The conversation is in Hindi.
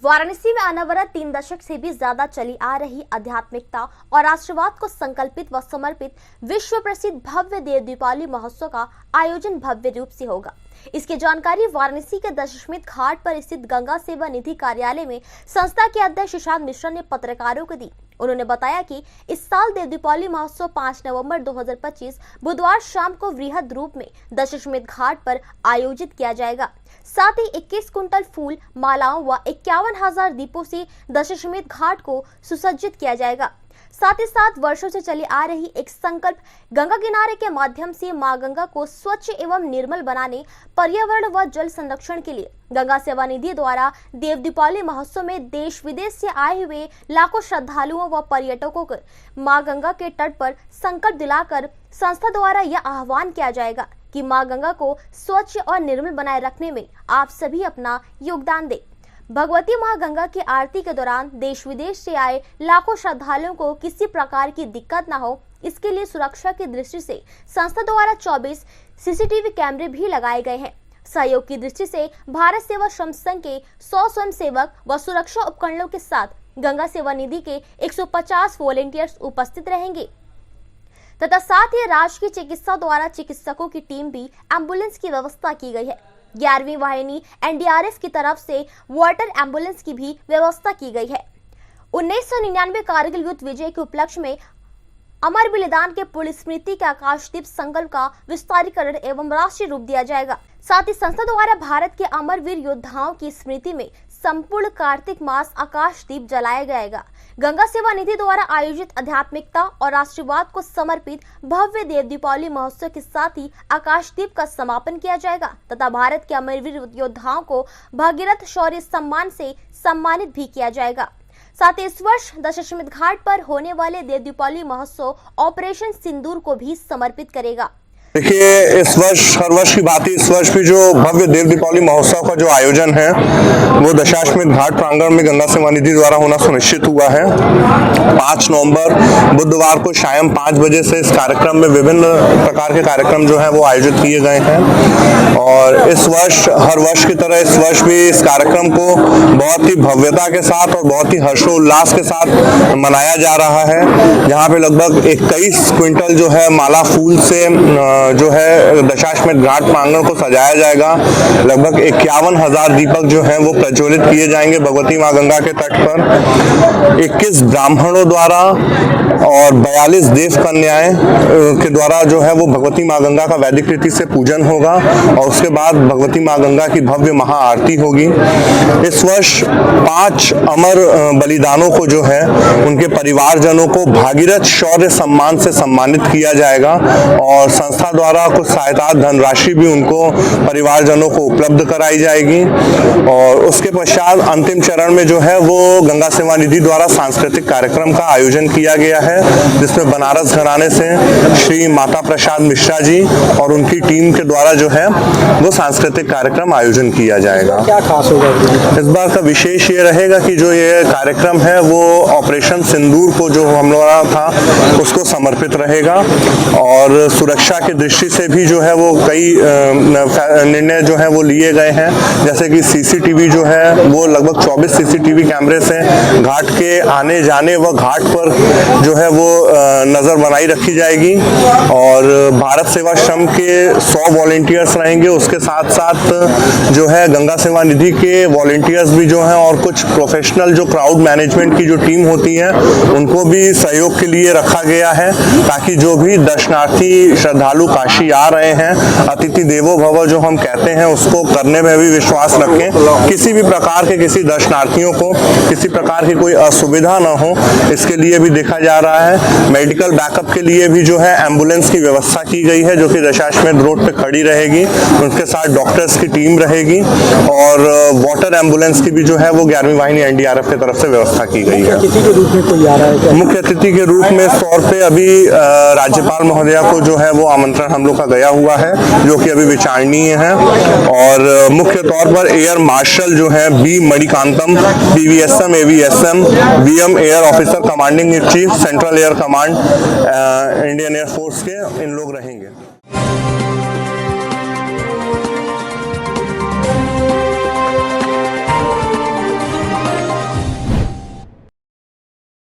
वाराणसी में अनवरत 3 दशक से भी ज्यादा चली आ रही आध्यात्मिकता और राष्ट्रवाद को संकल्पित व समर्पित विश्व प्रसिद्ध भव्य देव दीपावली महोत्सव का आयोजन भव्य रूप से होगा। इसकी जानकारी वाराणसी के दशमेश घाट पर स्थित गंगा सेवा निधि कार्यालय में संस्था के अध्यक्ष सुशांत मिश्रा ने पत्रकारों को दी। उन्होंने बताया कि इस साल देव दीपावली महोत्सव 5 नवंबर 2025 बुधवार शाम को वृहद रूप में दशमेश घाट पर आयोजित किया जाएगा। साथ ही 21 कुंटल फूल मालाओं व 51,000 दीपों से दशमेश घाट को सुसज्जित किया जाएगा। साथ ही साथ वर्षों से चली आ रही एक संकल्प गंगा किनारे के माध्यम से मां गंगा को स्वच्छ एवं निर्मल बनाने, पर्यावरण व जल संरक्षण के लिए गंगा सेवा निधि द्वारा देव दीपावली महोत्सव में देश विदेश से आए हुए लाखों श्रद्धालुओं व पर्यटकों को मां गंगा के तट पर संकल्प दिलाकर संस्था द्वारा यह आह्वान किया जाएगा कि मां गंगा को स्वच्छ और निर्मल बनाए रखने में आप सभी अपना योगदान दें। भगवती मां गंगा की आरती के दौरान देश विदेश से आए लाखों श्रद्धालुओं को किसी प्रकार की दिक्कत न हो, इसके लिए सुरक्षा की दृष्टि से संस्था द्वारा 24 सीसीटीवी कैमरे भी लगाए गए हैं। सहयोग की दृष्टि से भारत सेवा श्रम संघ के 100 स्वयं सेवक व सुरक्षा उपकरणों के साथ गंगा सेवा निधि के 150 वॉलेंटियर्स उपस्थित रहेंगे तथा साथ ही राज्य की चिकित्सा द्वारा चिकित्सकों की टीम भी एम्बुलेंस की व्यवस्था की गई है। 11वीं वाहिनी एनडीआरएफ की तरफ से वाटर एम्बुलेंस की भी व्यवस्था की गई है। 1999 कारगिल युद्ध विजय के उपलक्ष्य में अमर बलिदान के पुण्य स्मृति के आकाशदीप संकल्प का विस्तारीकरण एवं राष्ट्रीय रूप दिया जाएगा। साथ ही संस्था द्वारा भारत के अमर वीर योद्धाओं की स्मृति में संपूर्ण कार्तिक मास आकाशदीप जलाया जाएगा। गंगा सेवा निधि द्वारा आयोजित आध्यात्मिकता और राष्ट्रवाद को समर्पित भव्य देव दीपावली महोत्सव के साथ ही आकाशदीप का समापन किया जाएगा तथा भारत के अमर वीर योद्धाओं को भागीरथ शौर्य सम्मान से सम्मानित भी किया जाएगा। साथ ही इस वर्ष दशमेश घाट पर होने वाले देव दीपावली महोत्सव ऑपरेशन सिंदूर को भी समर्पित करेगा। देखिए, इस वर्ष हर वर्ष की बात ही इस वर्ष भी जो भव्य देव दीपावली महोत्सव का जो आयोजन है वो दशाश्वमेध घाट प्रांगण में गंगा सेवा निधि द्वारा होना सुनिश्चित हुआ है। 5 नवंबर बुधवार को शाम 5 बजे से इस कार्यक्रम में विभिन्न प्रकार के कार्यक्रम जो है वो आयोजित किए गए हैं और इस वर्ष हर वर्ष की तरह इस वर्ष भी इस कार्यक्रम को बहुत ही भव्यता के साथ और बहुत ही हर्षोल्लास के साथ मनाया जा रहा है, जहाँ पे लगभग 21 क्विंटल जो है माला फूल से जो है दशाश्वमेध घाट प्रांगण को सजाया जाएगा। लगभग 51,000 दीपक जो हैं वो प्रज्वलित किए जाएंगे भगवती मां गंगा के तट पर। 21 ब्राह्मणों द्वारा और 42 देव कन्याएं के द्वारा जो है वो भगवती मां गंगा का वैदिक रीति से पूजन होगा और उसके बाद भगवती मां गंगा की भव्य महाआरती होगी। इस वर्ष 5 अमर बलिदानों को जो है उनके परिवारजनों को भागीरथ शौर्य सम्मान से सम्मानित किया जाएगा और संस्था द्वारा कुछ सहायता धनराशि भी उनको परिवारजनों को उपलब्ध कराई जाएगी। और उसके पश्चात अंतिम चरण में जो है वो गंगा सेवा निधि द्वारा सांस्कृतिक कार्यक्रम का आयोजन किया गया है, जिसमें बनारस घराने से श्री माता प्रसाद मिश्रा जी और उनकी टीम के द्वारा जो है वो सांस्कृतिक कार्यक्रम आयोजन किया जाएगा। क्या खास होगा इस बार का विशेष ये रहेगा कि जो ये कार्यक्रम है वो ऑपरेशन सिंदूर को जो हम लोग था उसको समर्पित रहेगा और सुरक्षा की दृष्टि से भी जो है वो कई निर्णय जो है वो लिए गए हैं, जैसे कि सीसीटीवी जो है वो लगभग 24 सीसीटीवी कैमरे से घाट के आने जाने व घाट पर जो है वो नजर बनाई रखी जाएगी और भारत सेवा श्रम के 100 वॉलेंटियर्स रहेंगे। उसके साथ साथ जो है गंगा सेवा निधि के वॉलेंटियर्स भी जो हैं और कुछ प्रोफेशनल जो क्राउड मैनेजमेंट की जो टीम होती है उनको भी सहयोग के लिए रखा गया है, ताकि जो भी दर्शनार्थी श्रद्धालु काशी आ रहे हैं अतिथि देवो भव जो हम कहते हैं उसको करने में भी विश्वास रखें। किसी भी प्रकार के किसी दर्शनार्थियों को किसी प्रकार की कोई असुविधा न हो, इसके लिए भी देखा जा रहा है। मेडिकल बैकअप के लिए भी जो है एम्बुलेंस की व्यवस्था की गई है जो कि दशाश्वमेध रोड पे खड़ी रहेगी, उनके साथ डॉक्टर्स की टीम रहेगी और वाटर एम्बुलेंस की भी जो है वो 11वीं वाहिनी एनडीआरएफ की तरफ से व्यवस्था की गई है। मुख्य अतिथि के रूप में कोई आ रहा है? मुख्य अतिथि के रूप में इस तौर पे अभी राज्यपाल महोदया को जो है वो आमंत्रण हम लोग का गया हुआ है जो कि अभी विचारणीय है और मुख्य तौर पर एयर मार्शल जो है B Manikantam PVSM AVSM VM air officer commanding in chief central air command Indian air force के इन लोग रहेंगे।